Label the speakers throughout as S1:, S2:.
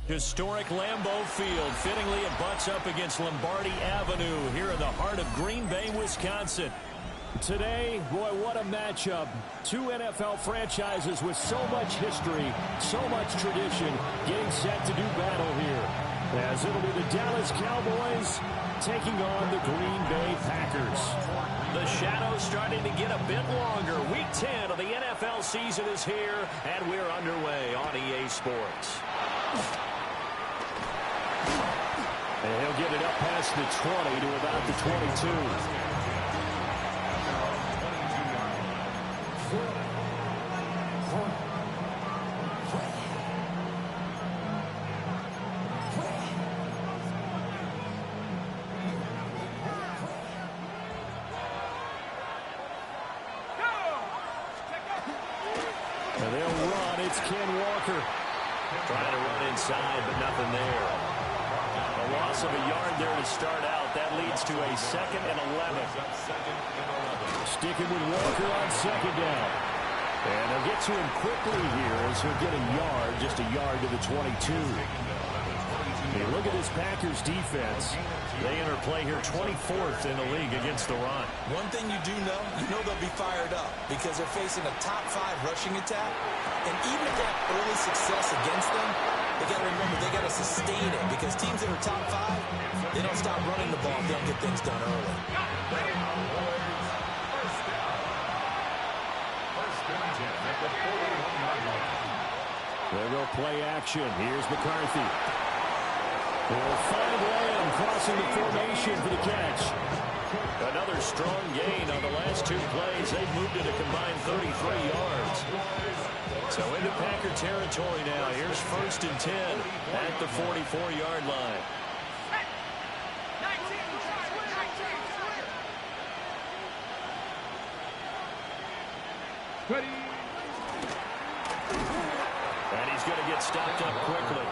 S1: Historic Lambeau Field. Fittingly, it butts up against Lombardi Avenue here in the heart of Green Bay, Wisconsin. Today, boy, what a matchup. Two NFL franchises with so much history, so much tradition, getting set to do battle here. As it'll be the Dallas Cowboys taking on the Green Bay Packers. The shadow's starting to get a bit longer. Week 10 of the NFL season is here, and we're underway on EA Sports. And he'll get it up past the 20 to about the 22. And they'll run. It's Ken Walker. Trying to run inside, but nothing there. A loss of a yard there to start out. That leads to a 2nd and 11. Sticking with Walker on 2nd down. And they'll get to him quickly here as he'll get a yard, just a yard to the 22. Hey, look at this Packers defense. They enter play here 24th in the league against the run.
S2: One thing you do know, they'll be fired up because they're facing a top 5 rushing attack. And even if they have early success against them, they got to remember they got to sustain it because teams that are top 5, they don't stop running the ball if they don't get things done early.
S1: They will play action. Here's McCarthy. They'll find Lamb crossing the formation for the catch. Another strong gain on the last 2 plays. They've moved it a combined 33 yards. So into Packer territory now. Here's 1st and 10 at the 44-yard line.
S3: Ready.
S1: And he's going to get stopped up quickly.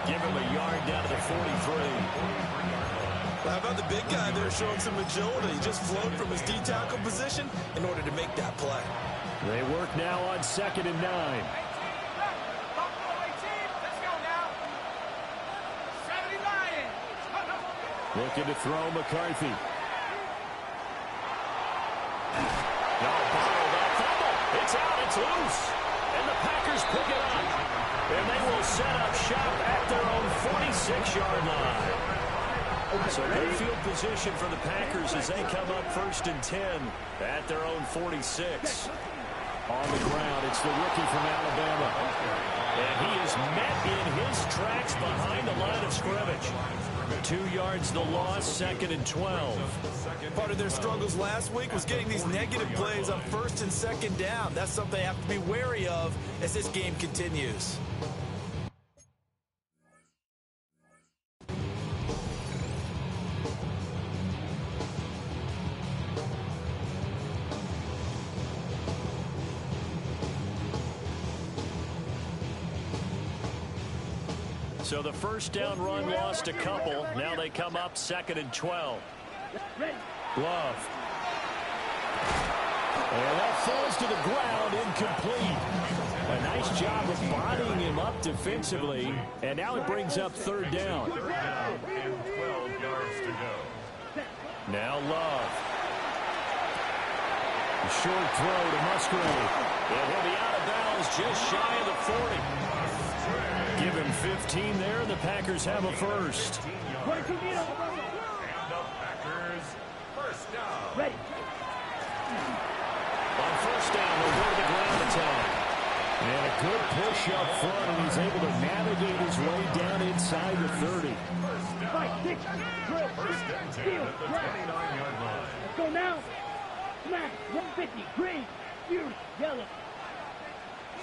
S1: Give him a yard down to the 43.
S2: How about the big guy there showing some agility? He just flowed from his D-tackle position in order to make that play.
S1: They work now on 2nd and 9. Looking to throw McCarthy. No, bottled that fumble. It's out. It's loose. And the Packers pick it up. And they will set up shop at their own 46-yard line. So good field position for the Packers as they come up 1st and 10 at their own 46. On the ground, it's the rookie from Alabama. And he is met in his tracks behind the line of scrimmage. 2 yards the loss, 2nd and 12.
S2: Part of their struggles last week was getting these negative plays on 1st and 2nd down. That's something they have to be wary of as this game continues.
S1: So the 1st down run lost a couple. Now they come up 2nd and 12. Love. And that falls to the ground, incomplete. A nice job of bodying him up defensively. And now it brings up 3rd down.
S3: 12 yards to go.
S1: Now Love. A short throw to Musgrave. And he'll be out of bounds just shy of the 40. Give him 15 there, and the Packers have a 1st.
S3: And the Packers, 1st down.
S1: Ready. On 1st down, they'll go to the ground attack. And a good push up front, and he's able to navigate his way down inside the 30.
S3: 1st and 10 at the 29-yard line.
S4: Let's go now. Smash, 150, green, huge, yellow.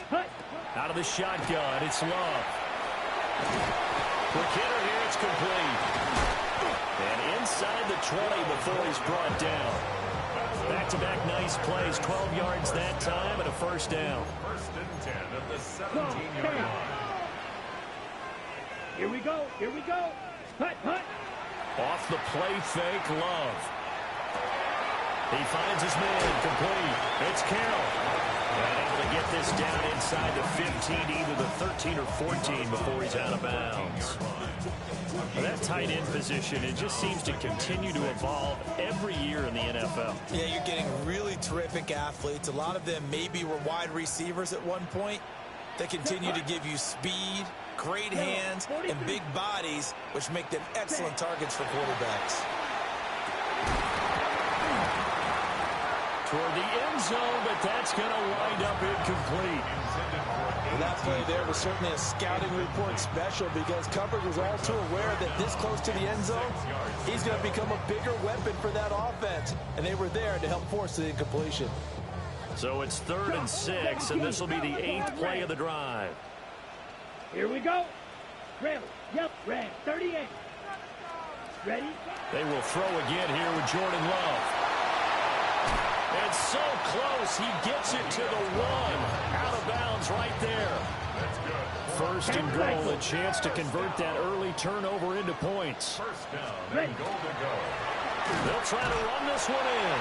S4: Cut.
S1: Out of the shotgun, it's Love. Quick hitter here, it's complete. And inside the 20 before he's brought down. Back-to-back nice plays, 12 yards that time and a 1st down.
S3: 1st and 10 at the 17-yard line.
S4: Here we go, here we go. Cut.
S1: Off the play fake, Love. He finds his man, complete. It's Carroll. And able to get this down inside the 15, either the 13 or 14 before he's out of bounds. Well, that tight end position, it just seems to continue to evolve every year in the NFL.
S2: Yeah, you're getting really terrific athletes. A lot of them maybe were wide receivers at one point. They continue to give you speed, great hands, and big bodies, which make them excellent targets for quarterbacks.
S1: Toward the end zone, but that's going to wind up incomplete.
S2: And that play there was certainly a scouting report special because coverage was all too aware that this close to the end zone, he's going to become a bigger weapon for that offense. And they were there to help force the incompletion.
S1: So it's 3rd and 6, and this will be the 8th play of the drive.
S4: Here we go. Trail. Yep, red. 38. Ready?
S1: They will throw again here with Jordan Love. And so close, he gets it to the 1. Out of bounds right there.
S3: That's good.
S1: 1st and goal, a chance to convert that early turnover into points.
S3: First down and goal to go.
S1: They'll try to run this one in.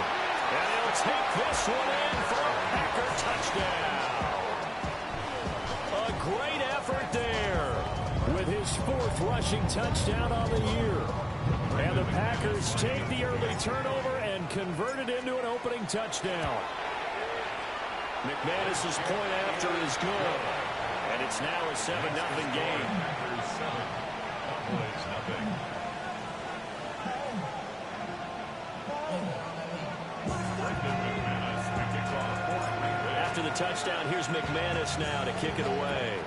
S1: And they'll take this one in for a Packer touchdown. A great effort there with his 4th rushing touchdown on the year. And the Packers take the early turnover and convert it into an opening touchdown. McManus's point after is good. And it's now a 7-0 game.
S3: Packers 7, Cowboys nothing.
S1: After the touchdown, here's McManus now to kick it away.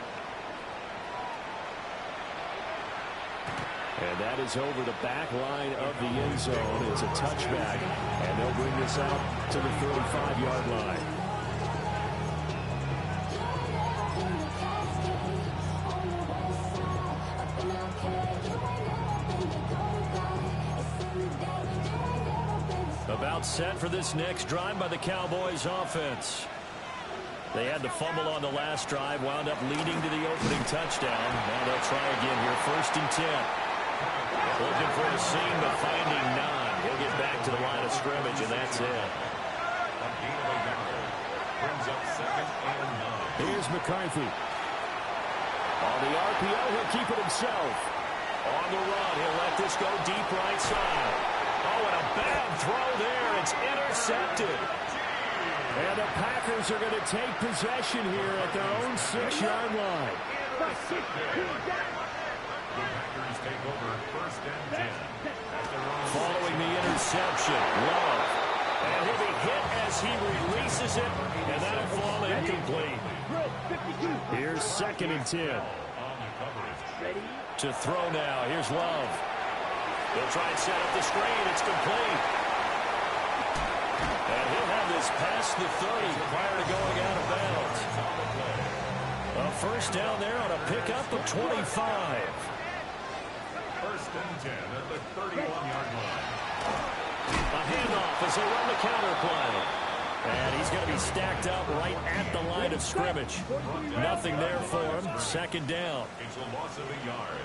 S1: And that is over the back line of the end zone. It's a touchback, and they'll bring this out to the 35-yard line. About set for this next drive by the Cowboys offense. They had to fumble on the last drive, wound up leading to the opening touchdown. Now they'll try again here, 1st and 10. Looking for a seam, but finding none. He'll get back to the line of scrimmage, and that's it.
S3: Brings up 2nd and 9.
S1: Here's McCarthy. On the RPO, he'll keep it himself. On the run, he'll let this go deep right side. Oh, and a bad throw there. It's intercepted. And the Packers are going to take possession here at their own 6-yard line.
S3: The Packers take over 1st and 10.
S1: Following the interception, Love. And he'll be hit as he releases it, and that'll fall incomplete. Here's 2nd and 10. To throw now, here's Love. He'll try and set up the screen. It's complete. And he'll have this past the 30 prior to going out of bounds. A 1st down there on a pickup of 25.
S3: 1st and 10 at the 31-yard line.
S1: A handoff as they run the counter play. And he's going to be stacked up right at the line of scrimmage. Nothing there for him. 2nd down.
S3: It's a loss of a yard.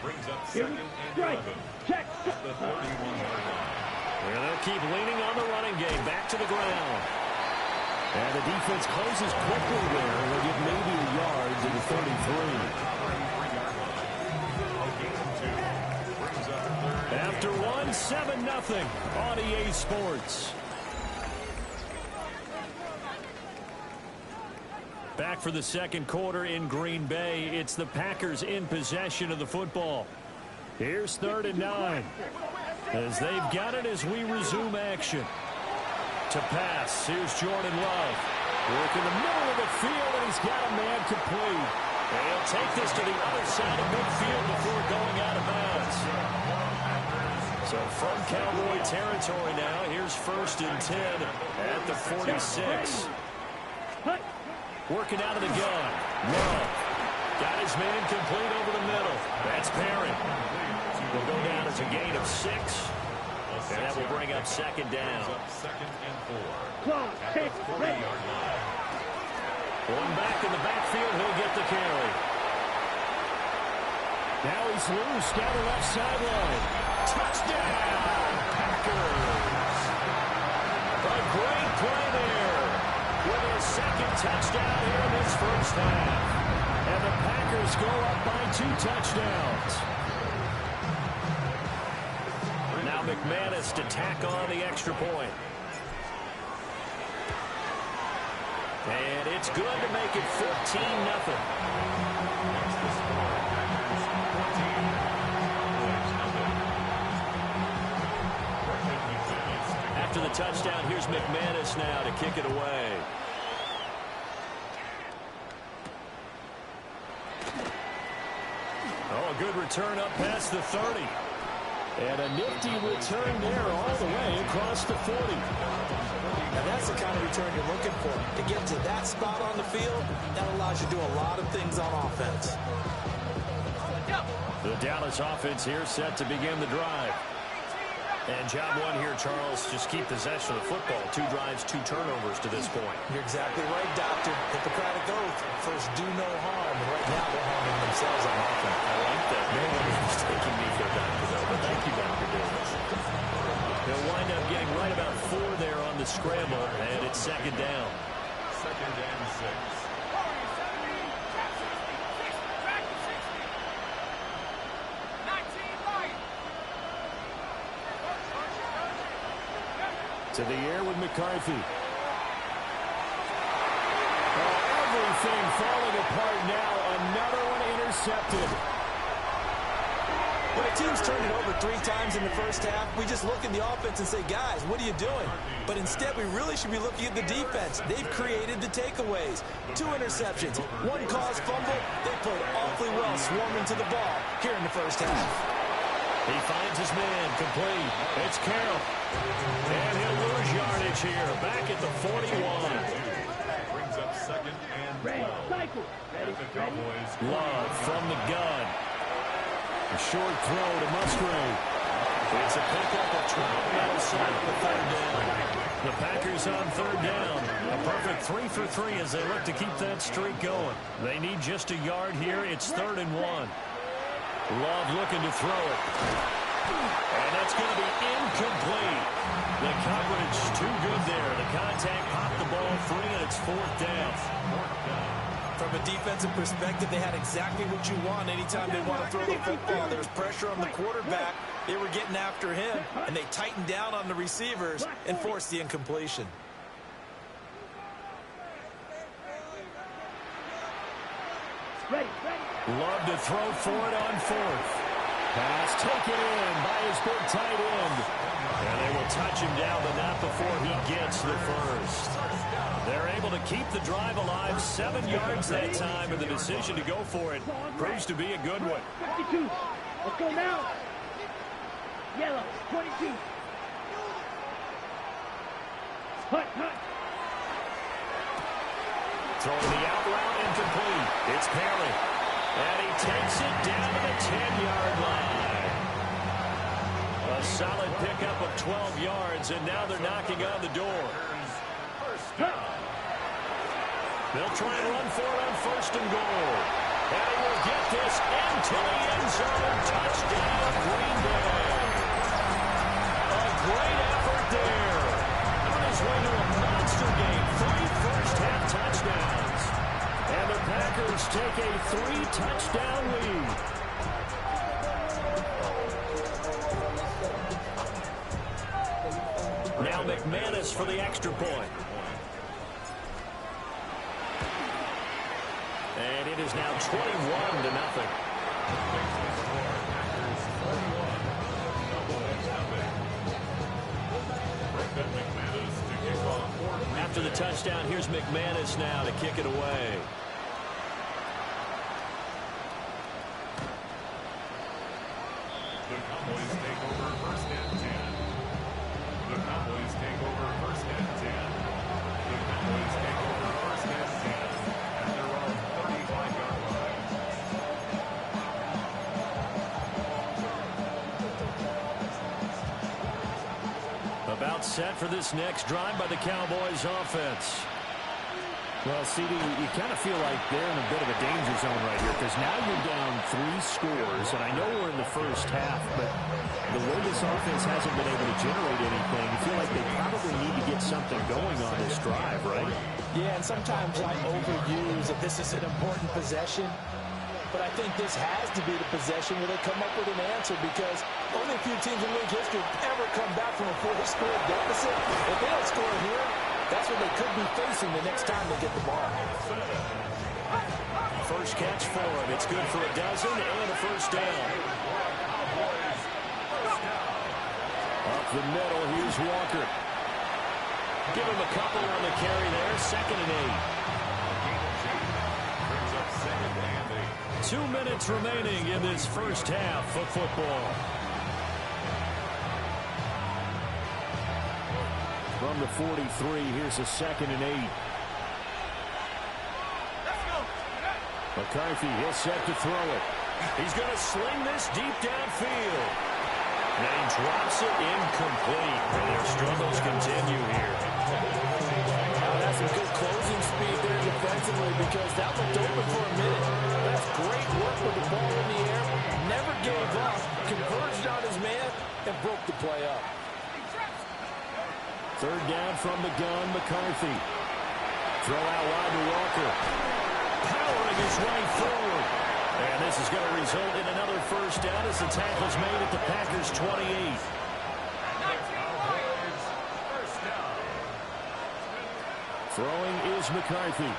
S3: Brings up 2nd and 11 at the 31-yard line.
S1: And they'll keep leaning on the running game. Back to the ground. And the defense closes quickly there. They'll get maybe a yard to the 33. After 1, 7-0 on EA Sports. Back for the 2nd quarter in Green Bay. It's the Packers in possession of the football. Here's 3rd and 9. As they've got it as we resume action. To pass, here's Jordan Love. Work in the middle of the field, and he's got a man complete. And he'll take this to the other side of midfield before going out of bounds. So from Cowboy territory now, here's 1st and 10 at the 46. Working out of the gun. Love. Got his man complete over the middle. That's Perry. Will go down as a gain of 6. And that will bring up 2nd down.
S3: 2nd and 4 at the 40-yard line.
S1: One back in the backfield, he'll get the carry. Now he's loose down the left sideline. Touchdown, Packers. A great play there with his 2nd second touchdown here in this first half. And the Packers go up by 2 touchdowns. Now McManus to tack on the extra point. And it's good to make it 14-0. After the touchdown, here's McManus now to kick it away. Oh, a good return up past the 30. And a nifty return there all the way across the 40.
S2: Now that's the kind of return you're looking for. To get to that spot on the field, that allows you to do a lot of things on offense.
S1: The Dallas offense here set to begin the drive. And job one here, Charles, just keep possession of the football. 2 drives, 2 turnovers to this point.
S2: You're exactly right, Doctor. Hippocratic oath. First, do no harm. Right now, they're harming themselves on offense.
S1: I like that. No one is taking me for a doctor, though. But thank you, Dr. Davis. They'll wind up getting right about 4 there on the scramble, and it's second down.
S3: Second and 6.
S1: To the air with McCarthy. Oh, everything falling apart now. Another one intercepted.
S2: When a team's turned it over 3 times in the first half, we just look at the offense and say, guys, what are you doing? But instead, we really should be looking at the defense. They've created the takeaways. 2 interceptions, 1 caused fumble. They played awfully well swarming to the ball here in the first half.
S1: He finds his man, complete. It's Carroll. And he'll lose yardage here, back at the 41.
S3: Brings up second and 12. And the Cowboys.
S1: Love from the gun. A short throw to Musgrave. It's a pickup of 12 outside of the 3rd down. The Packers on 3rd down. A perfect 3 for 3 as they look to keep that streak going. They need just a yard here. It's 3rd and 1. Love looking to throw it. And that's going to be incomplete. The coverage too good there. The contact popped the ball free, and it's 4th down.
S2: From a defensive perspective, they had exactly what you want anytime they want to throw the football. There was pressure on the quarterback. They were getting after him, and they tightened down on the receivers and forced the incompletion.
S1: Love to throw for it on 4th. Pass taken in by his big tight end. And they will touch him down, but not before he gets the first. They're able to keep the drive alive. 7 yards that time, and the decision to go for it proves to be a good one.
S4: 52. Let's go now. Yellow, 22. Hut.
S1: Throwing the out route incomplete. It's Perry. And he takes it down to the 10-yard line. A solid pickup of 12 yards, and now they're knocking on the door. They'll try and run for it on 1st and goal. And he will get this into the end zone. Touchdown, Green Bay. A great effort there. On his way to a monster game. 3 first-half touchdowns. And the Packers take a 3-touchdown lead. Now McManus for the extra point. And it is now 21-0. After the touchdown, here's McManus now to kick it away.
S3: The Cowboys take over 1st and 10. The Cowboys take over 1st and 10. The Cowboys take over 1st and 10. At their own 35-yard line.
S1: About set for this next drive by the Cowboys offense. Well, CD, you kind of feel like they're in a bit of a danger zone right here because now you're down 3 scores, and I know we're in the first half, but the way this offense hasn't been able to generate anything, you feel like they probably need to get something going on this drive, right?
S2: Yeah, and sometimes I overuse that this is an important possession, but I think this has to be the possession where they come up with an answer because only a few teams in league history have ever come back from a 4-score deficit. If they don't score here, that's what they could be facing the next time they get the ball.
S1: First catch for him. It's good for a dozen and a first down. Up the middle, here's Walker. Give him a couple on the carry there. 2nd and 8. 2 minutes remaining in this first half of football. From the 43, here's a 2nd and 8. McCarthy, he'll set to throw it. He's going to sling this deep downfield. And he drops it incomplete. And their struggles continue here.
S2: That's some good closing speed there defensively because that looked open for a minute. That's great work with the ball in the air. Never gave up. Converged on his man and broke the play up.
S1: 3rd down from the gun, McCarthy. Throw out wide to Walker. Powering his way forward. And this is going to result in another first down as the tackle's made at the Packers' 28. Throwing is McCarthy.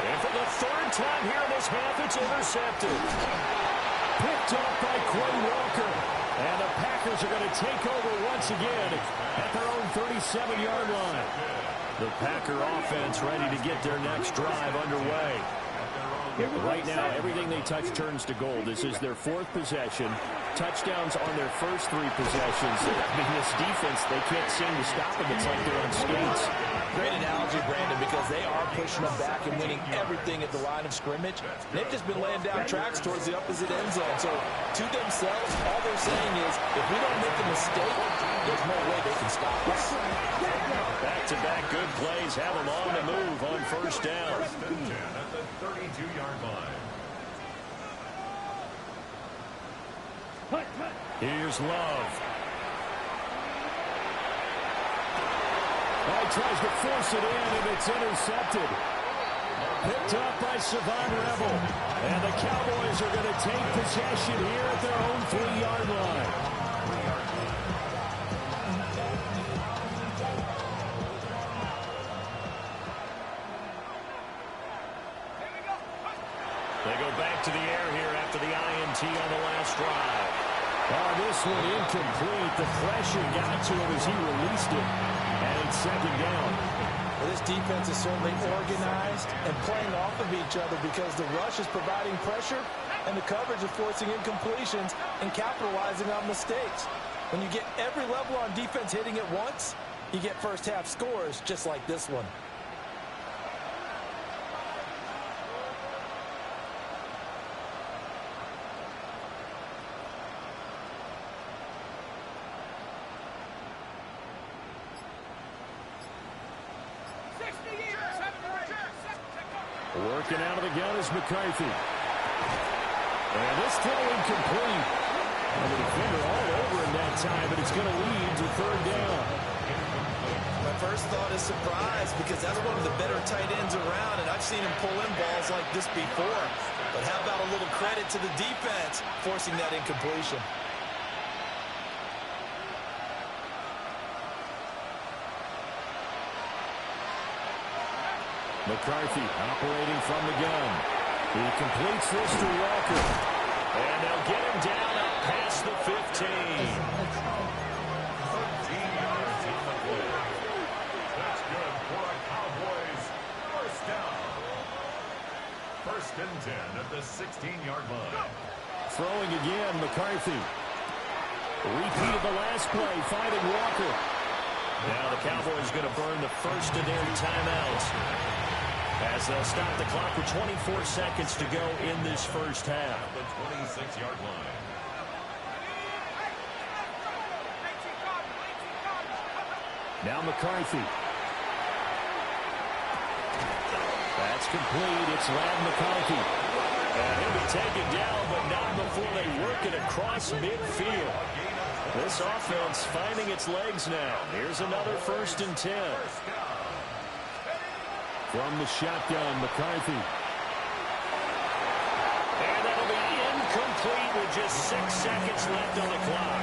S1: And for the 3rd time here in this half, it's intercepted. Picked up by Quay Walker. And the Packers are going to take over once again at their own 37-yard line. The Packer offense ready to get their next drive underway. Right now, everything they touch turns to gold. This is their 4th possession. Touchdowns on their first 3 possessions. I mean, this defense, they can't seem to stop them. It's like they're on skates.
S2: Great analogy, Brandon, because they are pushing them back and winning everything at the line of scrimmage. They've just been laying down tracks towards the opposite end zone. So, to themselves, all they're saying is, if we don't make a mistake, there's no way they can stop us.
S1: Back-to-back good plays have them on the move on first down.
S3: First and 10 at the 32-yard line.
S1: Here's Love. Oh, he tries to force it in, and it's intercepted. Picked up by Savon Rebel. And the Cowboys are going to take possession here at their own 3-yard line. They go back to the air here after the INT on the last drive. Oh, this one incomplete. The pressure got to him as he released it. And it's 2nd down.
S2: Well, this defense is certainly organized and playing off of each other because the rush is providing pressure and the coverage is forcing incompletions and capitalizing on mistakes. When you get every level on defense hitting at once, you get first half scores just like this one.
S1: Working out of the gun is McCarthy. And this throw incomplete. And the defender all over him that time, but it's going to lead to 3rd down.
S2: My first thought is surprise because that's one of the better tight ends around, and I've seen him pull in balls like this before. But how about a little credit to the defense forcing that incompletion?
S1: McCarthy operating from the gun. He completes this to Walker. And they'll get him down up past the 15.
S3: 13 yards on the play. That's good for a Cowboys first down. 1st and 10 at the 16-yard line.
S1: Throwing again, McCarthy. Repeat of the last play, finding Walker. Now the Cowboys going to burn the first of their timeouts as they'll stop the clock with 24 seconds to go in this first half.
S3: At the 26-yard line.
S1: Now McCarthy. That's complete. It's Ladd McConkey. And he'll be taken down, but not before they work it across midfield. This offense finding its legs now. Here's another 1st and 10. From the shotgun, McCarthy. And that'll be incomplete with just 6 seconds left on the clock.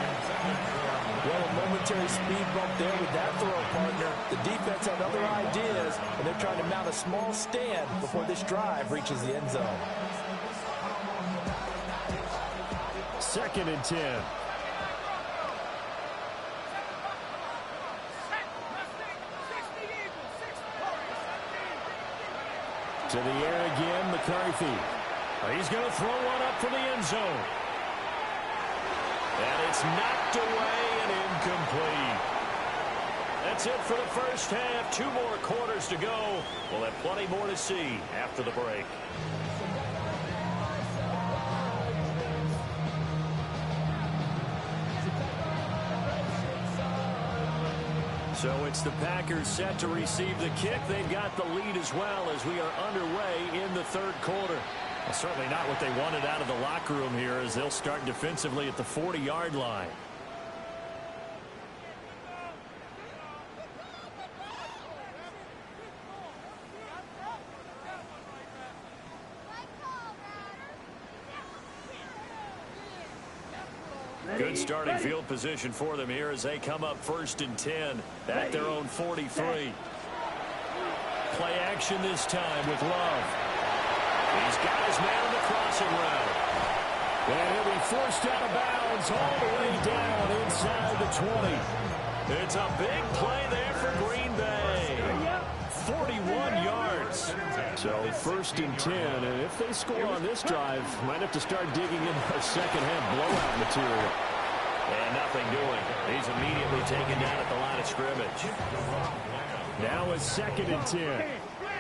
S2: Well, a momentary speed bump there with that throw, partner. The defense had other ideas, and they're trying to mount a small stand before this drive reaches the end zone.
S1: 2nd and 10. To the air again, McCarthy. He's going to throw one up for the end zone. And it's knocked away and incomplete. That's it for the first half. 2 more quarters to go. We'll have plenty more to see after the break. So it's the Packers set to receive the kick. They've got the lead as well as we are underway in the 3rd quarter. Well, certainly not what they wanted out of the locker room here as they'll start defensively at the 40-yard line. Good starting field position for them here as they come up 1st and 10 at their own 43. Play action this time with Love. He's got his man on the crossing route. And he'll be forced out of bounds all the way down inside the 20. It's a big play there for Green Bay. 41 yards. So 1st and 10, and if they score on this drive, might have to start digging in our second-half blowout material. And nothing doing. He's immediately taken down at the line of scrimmage. Now it's 2nd and 10.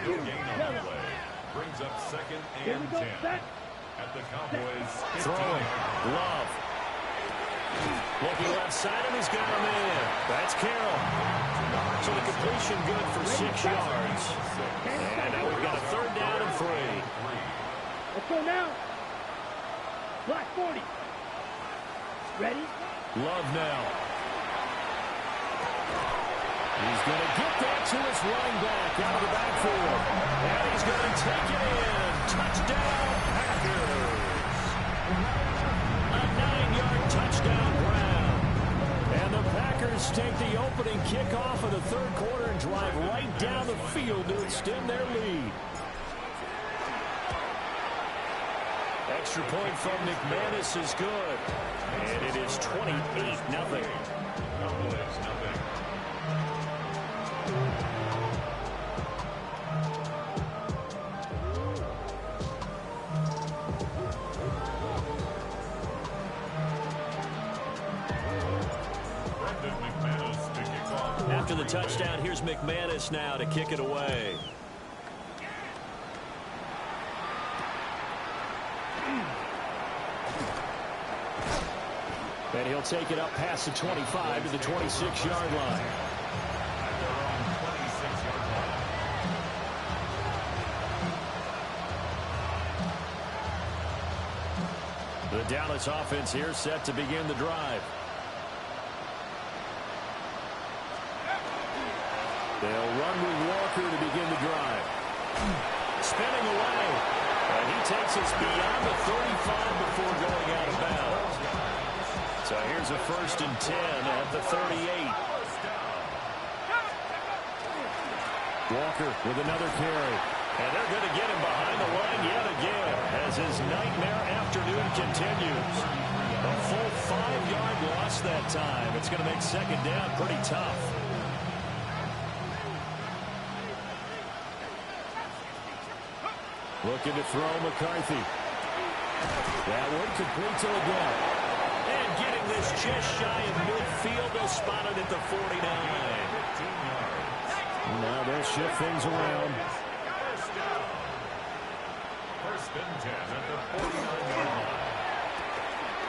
S3: No gain on the play. Brings up 2nd and 10. At the Cowboys.
S1: Throwing. Love. Looking left side, and he's got him in. That's Carroll. So the completion good for 6 yards. And now we've got a 3rd down and 3.
S4: Let's go now. Black 40. Ready?
S1: Love now. He's going to get that to his running back out of the backfield. And he's going to take it in. Touchdown, Packers. A 9-yard touchdown Brown. And the Packers take the opening kickoff of the 3rd quarter and drive right down the field to extend their lead. Extra point from McManus is good. And it is 28-0. After the touchdown, here's McManus now to kick it away. And he'll take it up past the 25 to the 26-yard line. The Dallas offense here set to begin the drive. They'll run with Walker to begin the drive. Spinning away. And he takes us beyond the 35 before going out of bounds. So here's a 1st and 10 at the 38. Walker with another carry. And they're going to get him behind the line yet again as his nightmare afternoon continues. A full 5-yard loss that time. It's going to make 2nd down pretty tough. Looking to throw McCarthy. That one complete to again. And getting this just shy of midfield. They'll spot it at the 49. Now they'll shift things around.
S3: 1st and 10 at the 49-yard line.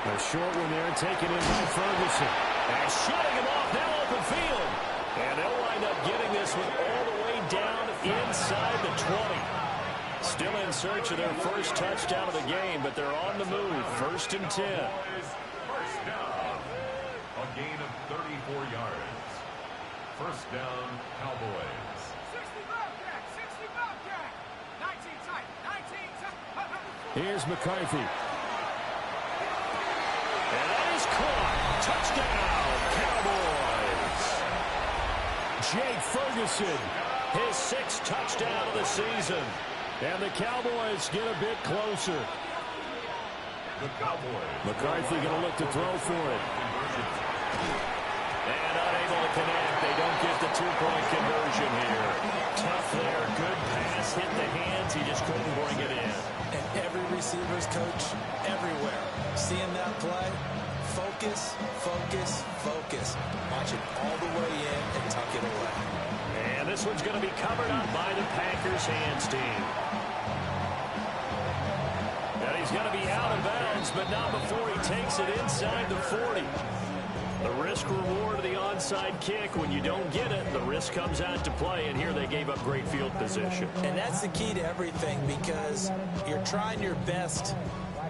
S1: A short one there taken in by Ferguson. And shutting him off now open field. And they'll wind up getting this one all the way down inside the 20. Still in search of their first touchdown of the game, but they're on the move. 1st and 10.
S3: First down. A gain of 34 yards. First down, Cowboys.
S5: 60 Bobcat, 60 Bobcat. 19 tight, 19 tight.
S1: Here's McCarthy. And that is caught. Touchdown, Cowboys. Jake Ferguson, his 6th touchdown of the season. And the Cowboys get a bit closer.
S3: The Cowboys.
S1: McCarthy going to look to throw for it. And unable to connect. They don't get the 2-point conversion here. Tough there. Good pass. Hit the hands. He just couldn't bring it in.
S2: And every receiver's coach everywhere. Seeing that play, focus, focus, focus. Watch it all the way in and tuck it away.
S1: And this one's going to be covered up by the Packers hands team. And he's going to be out of bounds, but not before he takes it inside the 40. The risk-reward of the onside kick, when you don't get it, the risk comes out to play, and here they gave up great field position.
S2: And that's the key to everything, because you're trying your best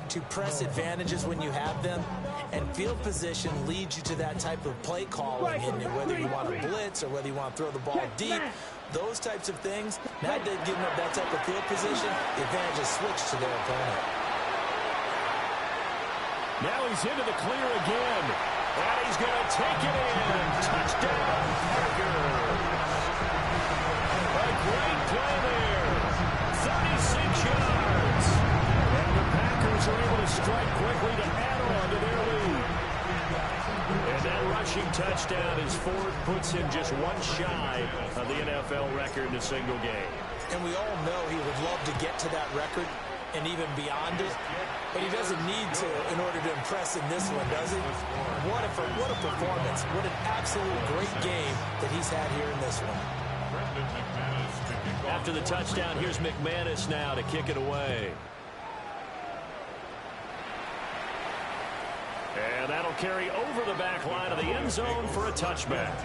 S2: to press advantages when you have them, and field position leads you to that type of play calling, and whether you want to blitz or whether you want to throw the ball deep, those types of things, now they're giving up that type of field position, the advantage is switched to their opponent.
S1: Now he's into the clear again, and he's going to take it in. Touchdown, Packers. A great play there. 36 yards. And the Packers are able to strike quickly to add on to their lead. And that rushing touchdown is 4th, puts him just one shy of the NFL record in a single game.
S2: And we all know he would love to get to that record and even beyond it, but he doesn't need to in order to impress in this one, does he? What a performance. What an absolute great game that he's had here in this one.
S1: After the touchdown, here's McManus now to kick it away. And that'll carry over the back line of the end zone for a touchback.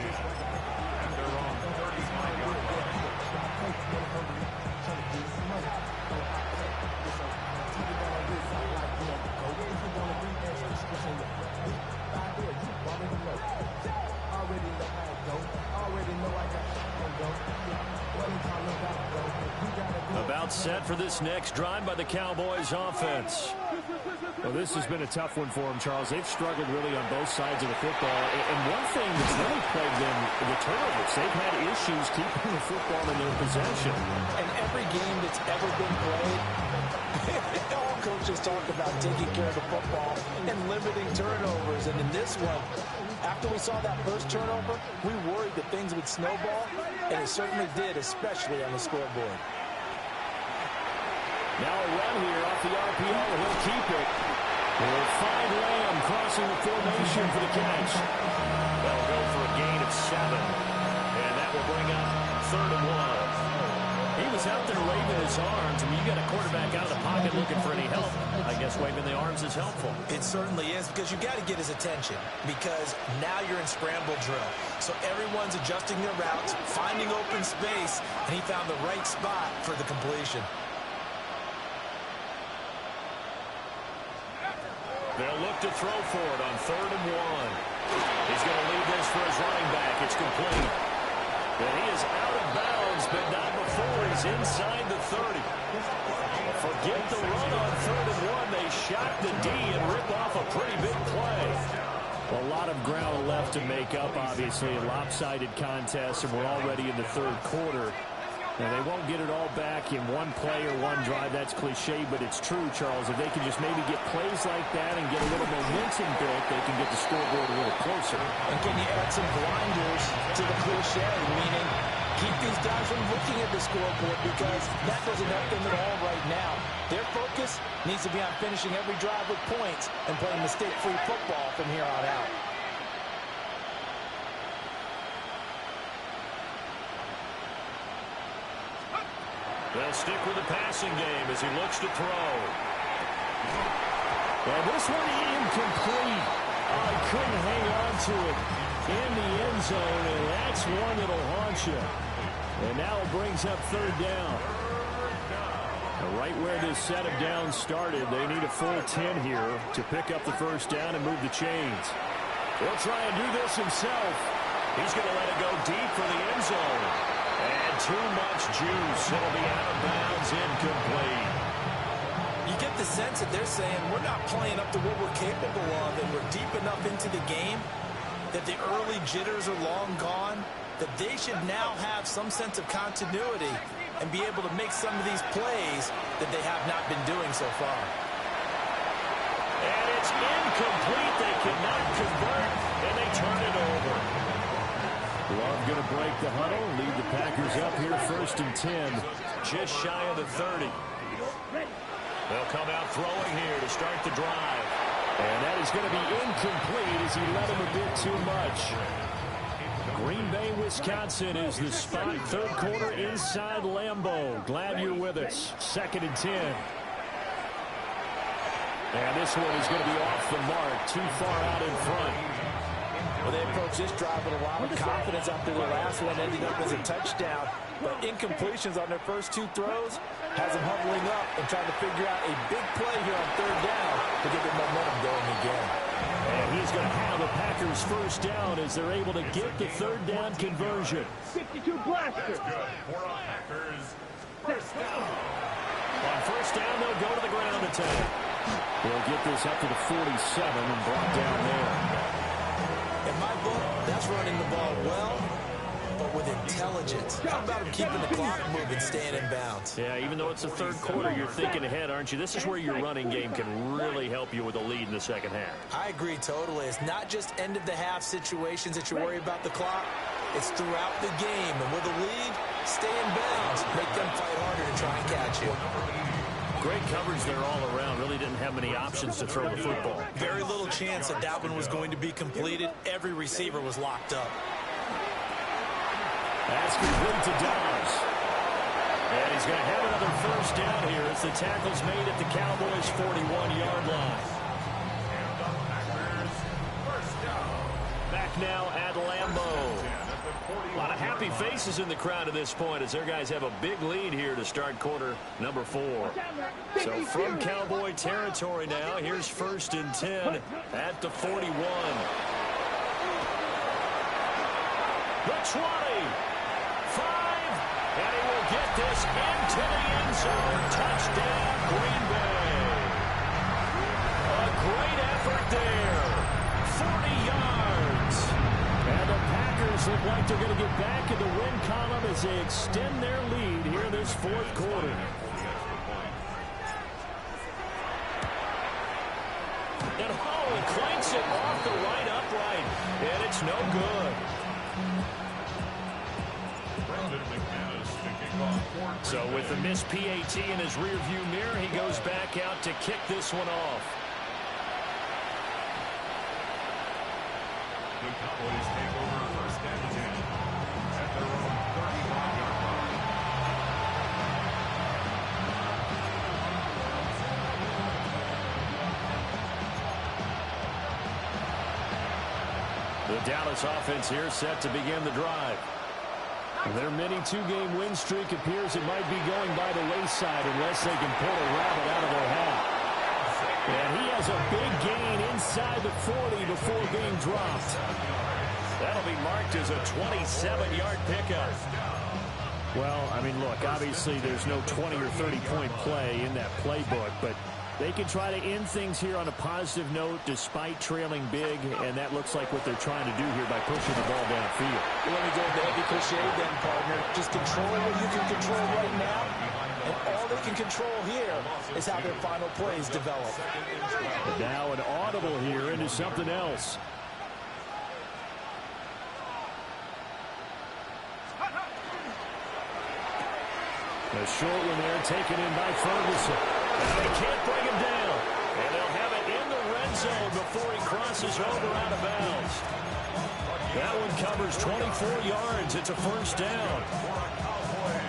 S1: About set for this next drive by the Cowboys offense. Well, this has been a tough one for them, Charles. They've struggled really on both sides of the football. And one thing that's really plagued them, the turnovers. They've had issues keeping the football in their possession.
S2: And every game that's ever been played, all coaches talk about taking care of the football and limiting turnovers. And in this one, after we saw that first turnover, we worried that things would snowball, and it certainly did, especially on the scoreboard.
S1: Now a run here off the RPO, and he'll keep it. We'll find Lamb crossing the formation for the catch. They'll go for a gain of 7. And that will bring up 3rd and 1. He was out there waving his arms. I mean, you got a quarterback out of the pocket looking for any help. I guess waving the arms is helpful.
S2: It certainly is, because you got to get his attention, because now you're in scramble drill. So everyone's adjusting their routes, finding open space, and he found the right spot for the completion.
S1: They'll look to throw for it on 3rd and 1. He's going to leave this for his running back. It's complete. And he is out of bounds, but not before he's inside the 30. Forget the run on 3rd and 1. They shot the D and rip off a pretty big play. A lot of ground left to make up, obviously. A lopsided contest, and we're already in the 3rd quarter. And they won't get it all back in one play or one drive. That's cliche, but it's true, Charles. If they can just maybe get plays like that and get a little momentum built, they can get the scoreboard a little closer.
S2: And can you add some blinders to the cliche, meaning keep these guys from looking at the scoreboard, because that doesn't help them at all right now. Their focus needs to be on finishing every drive with points and playing mistake-free football from here on out.
S1: They'll stick with the passing game as he looks to throw. Well, this one incomplete. Oh, he couldn't hang on to it in the end zone, and that's one that'll haunt you. And now it brings up 3rd down. Right where this set of downs started, they need a full 10 here to pick up the first down and move the chains. He'll try and do this himself. He's going to let it go deep for the end zone. And too much juice. It'll be out of bounds, incomplete.
S2: You get the sense that they're saying we're not playing up to what we're capable of, and we're deep enough into the game that the early jitters are long gone, that they should now have some sense of continuity and be able to make some of these plays that they have not been doing so far.
S1: And it's incomplete. They cannot convert, and they turn it over. Love going to break the huddle, lead the Packers up here first and 10. Just shy of the 30. They'll come out throwing here to start the drive. And that is going to be incomplete as he led him a bit too much. Green Bay, Wisconsin is the spot. Third quarter inside Lambeau. Glad you're with us. Second and 10. And this one is going to be off the mark. Too far out in front.
S2: Well, they approached this drive with a lot of confidence after the last one ended up as a touchdown. But incompletions on their first two throws has them huddling up and trying to figure out a big play here on third down to get the momentum going again.
S1: And he's going to have the Packers first down as they're able to get the third down conversion.
S4: 52 blaster.
S1: On first down, they'll go to the ground attack. They'll get this up to the 47 and brought down there.
S2: In my book, that's running the ball well, but with intelligence. How about him keeping the clock moving, staying in bounds?
S1: Yeah, even though it's the third quarter, you're thinking ahead, aren't you? This is where your running game can really help you with a lead in the second half.
S2: I agree totally. It's not just end-of-the-half situations that you worry about the clock. It's throughout the game. And with a lead, stay in bounds. Make them fight harder to try and catch you.
S1: Great coverage there all around. Really didn't have many options to throw the football.
S2: Very little chance that that one was going to be completed. Every receiver was locked up.
S1: That's complete to Dobbs. And he's going to have another first down here as the tackle's made at the Cowboys' 41-yard line. Back now at Lambeau. A lot of happy faces in the crowd at this point as their guys have a big lead here to start quarter number 4. So from Cowboy territory now, here's first and 10 at the 41. The 20. 5. And he will get this into the end zone. Touchdown, Green Bay. A great effort there. 40 yards. And the Packers look like they're going to get back in the win column as they extend their lead here in this fourth quarter. And Holland clanks it off the right upright. And it's no good. So with the missed PAT in his rearview mirror, he goes back out to kick this one off.
S3: The Cowboys take over first and 10 at their own 31-yard line.
S1: The Dallas offense here set to begin the drive. Their mini two-game win streak appears it might be going by the wayside unless they can pull a rabbit out of their hat. And he has a big gain inside the 40 before being dropped. That'll be marked as a 27-yard pickup. Well, I mean, look, obviously there's no 20 or 30-point play in that playbook, but they can try to end things here on a positive note despite trailing big, and that looks like what they're trying to do here by pushing the ball downfield.
S2: Let me go with the heavy cliche then, partner. Just control what you can control right now, and all they can control here is how their final plays develop.
S1: But now an audible here into something else. A short one there taken in by Ferguson. And they can't bring him down. And they'll have it in the red zone before he crosses over out of bounds. That one covers 24 yards. It's a first down.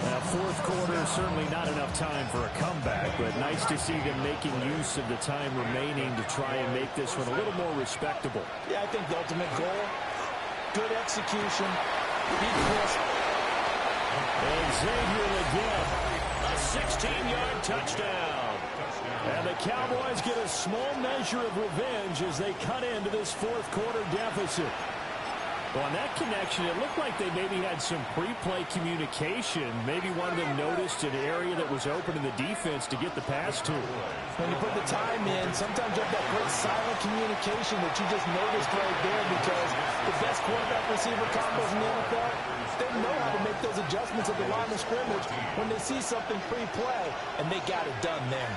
S1: Now, fourth quarter, certainly not enough time for a comeback, but nice to see them making use of the time remaining to try and make this one a little more respectable.
S2: Yeah, I think the ultimate goal, good execution, be crisp.
S1: And Xavier again.
S2: A
S1: 16-yard touchdown. And the Cowboys get a small measure of revenge as they cut into this fourth quarter deficit. Well, on that connection, it looked like they maybe had some pre-play communication. Maybe one of them noticed an area that was open in the defense to get the pass to.
S2: When you put the time in, sometimes you have that great silent communication that you just noticed right there, because the best quarterback-receiver combos in the NFL, they know how to make those adjustments at the line of scrimmage when they see something pre-play, and they got it done there.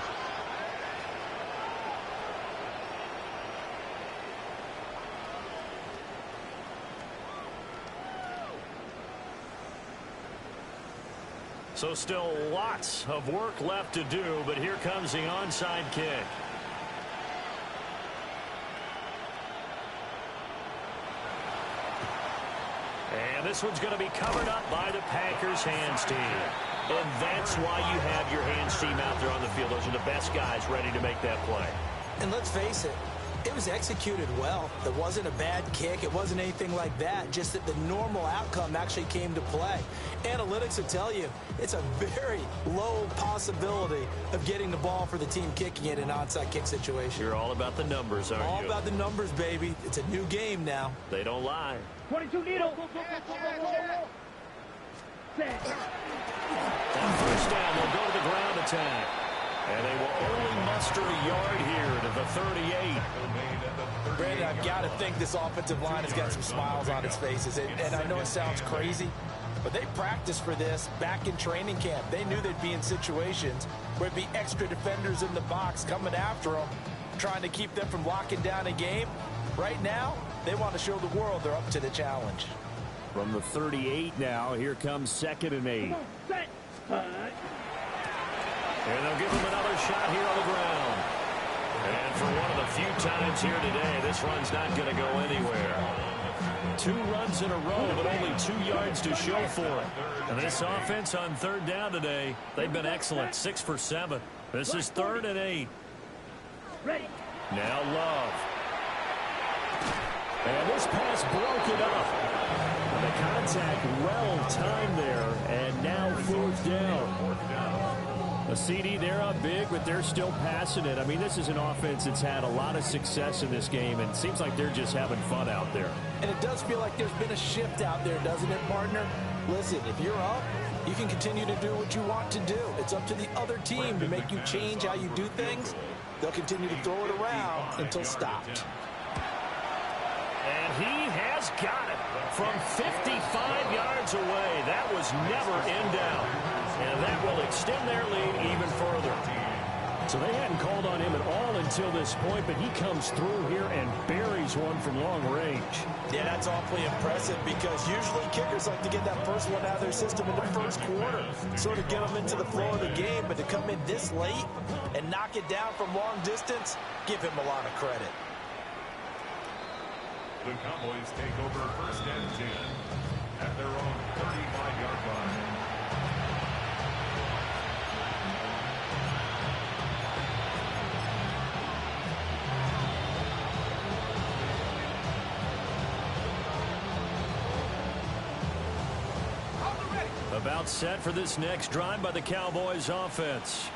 S1: So still lots of work left to do, but here comes the onside kick. And this one's going to be covered up by the Packers hands team. And that's why you have your hands team out there on the field. Those are the best guys ready to make that play.
S2: And let's face it, it was executed well. It wasn't a bad kick. It wasn't anything like that. Just that the normal outcome actually came to play. Analytics will tell you it's a very low possibility of getting the ball for the team kicking it in an onside kick situation.
S1: You're all about the numbers, aren't you?
S2: All about the numbers, baby. It's a new game now.
S1: They don't lie.
S4: 22 needle.
S1: On first down, they'll go to the ground attack. And they will only muster a yard here to the 38.
S2: Brandon, I've got to think this offensive line has got some smiles on its faces. And I know it sounds crazy, but they practiced for this back in training camp. They knew they'd be in situations where there'd be extra defenders in the box coming after them, trying to keep them from locking down a game. Right now, they want to show the world they're up to the challenge.
S1: From the 38 now, here comes 2nd and 8. And they'll give him another shot here on the ground. And for one of the few times here today, this run's not going to go anywhere. 2 runs in a row, but only 2 yards to show for it. And this offense on 3rd down today, they've been excellent, 6 for 7. This is 3rd and 8.
S4: Ready.
S1: Now Love. And this pass broken up. And the contact well timed there, and now 4th down. A CD, they're up big, but they're still passing it. I mean, this is an offense that's had a lot of success in this game, and it seems like they're just having fun out there.
S2: And it does feel like there's been a shift out there, doesn't it, partner? Listen, if you're up, you can continue to do what you want to do. It's up to the other team to make you change how you do things. They'll continue to throw it around until stopped.
S1: And he has got it from 55 yards away. That was never in doubt. And that will extend their lead even further. So they hadn't called on him at all until this point, but he comes through here and buries one from long range.
S2: Yeah, that's awfully impressive, because usually kickers like to get that first one out of their system in the first quarter, sort of get them into the flow of the game, but to come in this late and knock it down from long distance, give him a lot of credit.
S3: The Cowboys take over 1st and 10 at their own 35-yard line.
S1: About set for this next drive by the Cowboys offense.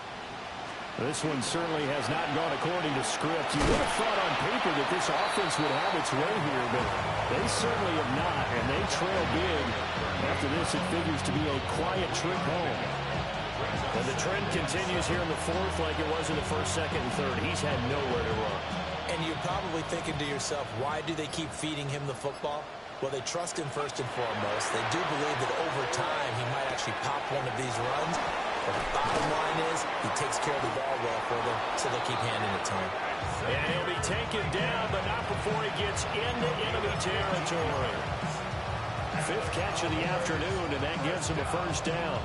S1: This one certainly has not gone according to script. You would have thought on paper that this offense would have its way here, but they certainly have not, and they trail big. After this, it figures to be a quiet trip home. And the trend continues here in the 4th like it was in the 1st, 2nd, and 3rd. He's had nowhere to run.
S2: And you're probably thinking to yourself, why do they keep feeding him the football? Well, they trust him first and foremost. They do believe that over time he might actually pop one of these runs. But the bottom line is he takes care of the ball well for them, so they'll keep handing it to him.
S1: And he'll be taken down, but not before he gets into enemy territory. 5th catch of the afternoon, and that gives him a 1st down.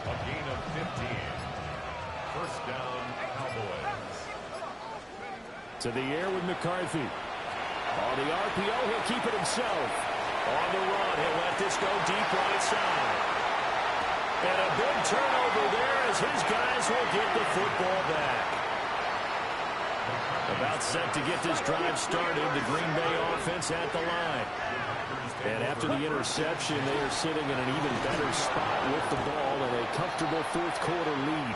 S3: A gain of 15. 1st down, Cowboys.
S1: To the air with McCarthy. On the RPO, he'll keep it himself. On the run, he'll let this go deep right side. And a big turnover there as his guys will get the football back. About set to get this drive started, the Green Bay offense at the line. And after the interception, they are sitting in an even better spot with the ball, and they comfortable fourth-quarter lead.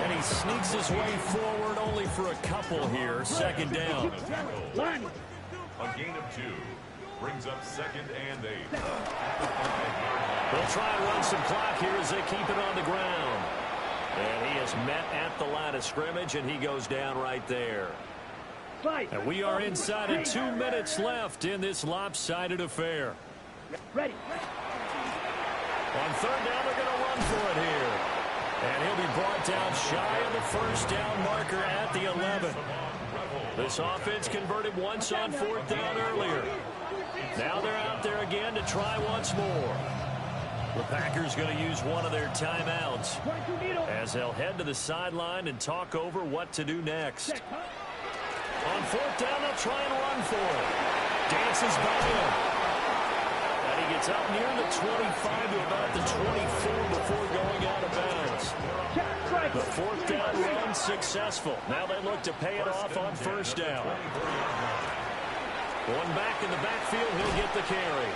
S1: And he sneaks his way forward only for a couple here. Second down.
S3: A gain of 2 brings up 2nd and 8.
S1: They'll try and run some clock here as they keep it on the ground. And he is met at the line of scrimmage, and he goes down right there. And we are inside of 2 minutes left in this lopsided affair.
S4: Ready.
S1: On third down, they're going to run for it here. And he'll be brought down shy of the first down marker at the 11. This offense converted once on fourth down earlier. Now they're out there again to try once more. The Packers going to use one of their timeouts as they'll head to the sideline and talk over what to do next. On fourth down, they'll try and run for it. Dances by him. And he gets up near the 25 to about the 24 before going out of bounds. The fourth down run successful. Now they look to pay it off on first down. One back in the backfield, he'll get the carry.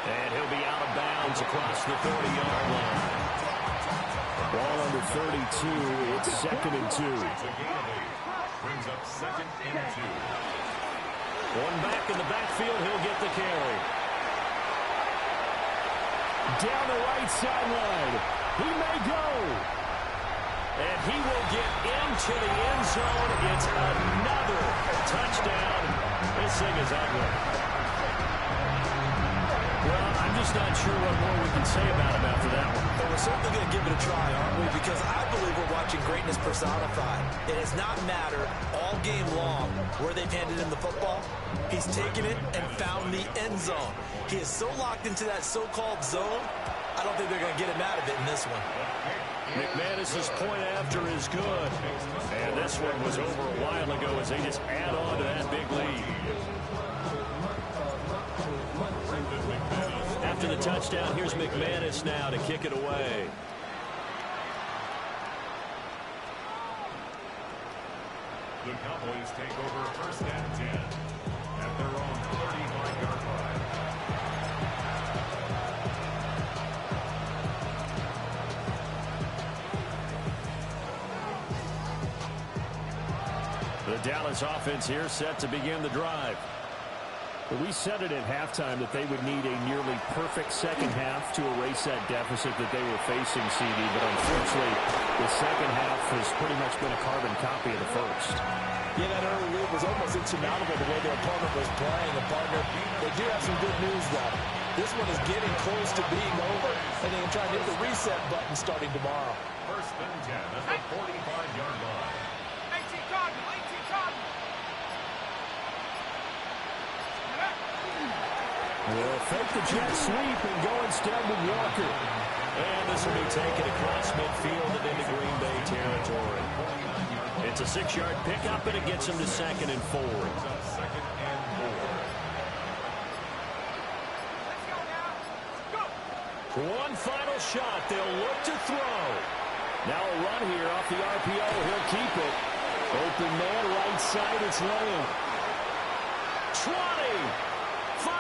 S1: And he'll be out of bounds across the 30-yard line. Ball under 32, it's 2nd and 2.
S3: Brings up 2nd and 2.
S1: One back in the backfield, he'll get the carry. Down the right sideline. He may go. And he will get into the end zone. It's another touchdown. This thing is ugly. Well, I'm just not sure what more we can say about him after that one.
S2: But we're certainly going to give it a try, aren't we? Because I believe we're watching greatness personified. It has not mattered all game long where they've handed him the football. He's taken it and found the end zone. He is so locked into that so-called zone, I don't think they're going to get him out of it in this one.
S1: McManus's point after is good. And this one was over a while ago as they just add on to that big lead. After the touchdown, here's McManus now to kick it away.
S3: The Cowboys take over first and 10 at their own 35-yard line.
S1: The Dallas offense here set to begin the drive.
S6: But we said it at halftime that they would need a nearly perfect second half to erase that deficit that they were facing, CD. But unfortunately, the second half has pretty much been a carbon copy of the first.
S2: Yeah, that early lead was almost insurmountable the way their opponent was playing. And, partner, they do have some good news, though. This one is getting close to being over, and they can try to hit the reset button starting tomorrow.
S3: First and 10 at the 45-yard line.
S5: 18 Cardinal, 18 Cardinal.
S1: They'll fake the jet sweep and go instead with Walker. And this will be taken across midfield and into Green Bay territory. It's a 6-yard pickup, and it gets them to 2nd and 4.
S3: Second and 4.
S5: Let's go now. Go.
S1: One final shot. They'll look to throw. Now a run here off the RPO. He'll keep it. Open man, right side. It's Lamb. 20. 5.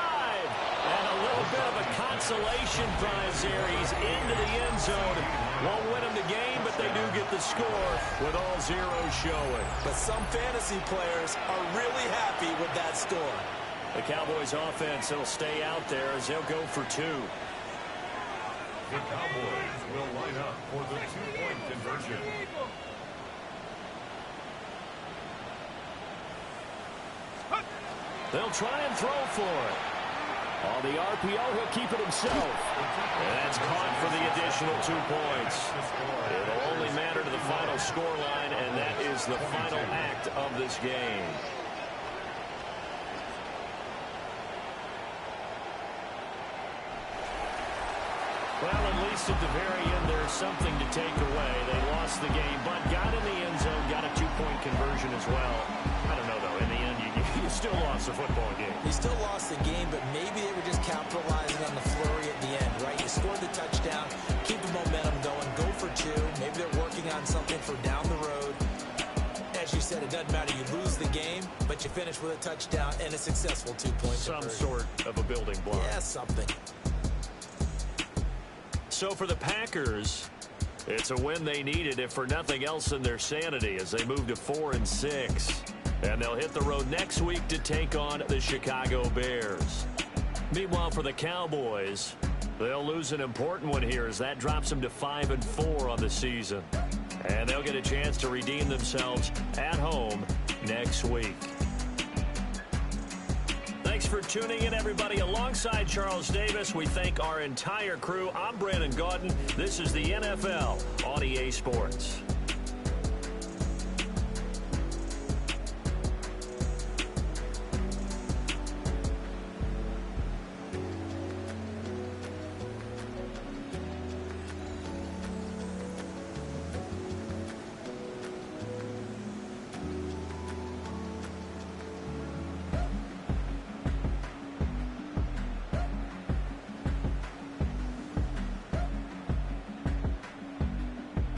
S1: And a little bit of a consolation prize there. He's into the end zone. Won't win him the game, but they do get the score with all zeros showing.
S2: But some fantasy players are really happy with that score.
S1: The Cowboys offense will stay out there as they'll go for 2.
S3: The Cowboys will line up for the 2-point conversion.
S1: They'll try and throw for it. On the RPO, he'll keep it himself. And that's caught for the additional 2 points. It'll only matter to the final scoreline, and that is the final act of this game. Well, at least at the very end, there's something to take away. They lost the game, but got in the end zone, got a 2-point conversion as well. I don't know, though. In the end, you still lost the football game.
S2: You still lost the game, but maybe they were just capitalizing on the flurry at the end, right? You scored the touchdown, keep the momentum going, go for 2. Maybe they're working on something for down the road. As you said, it doesn't matter. You lose the game, but you finish with a touchdown and a successful 2-point conversion.
S1: Some sort of a building block.
S2: Yeah, something.
S1: So for the Packers, it's a win they needed, if for nothing else than their sanity, as they move to 4-6. And they'll hit the road next week to take on the Chicago Bears. Meanwhile, for the Cowboys, they'll lose an important one here, as that drops them to 5-4 on the season. And they'll get a chance to redeem themselves at home next week. Thanks for tuning in, everybody. Alongside Charles Davis, we thank our entire crew. I'm Brandon Gaudin. This is the NFL on EA Sports.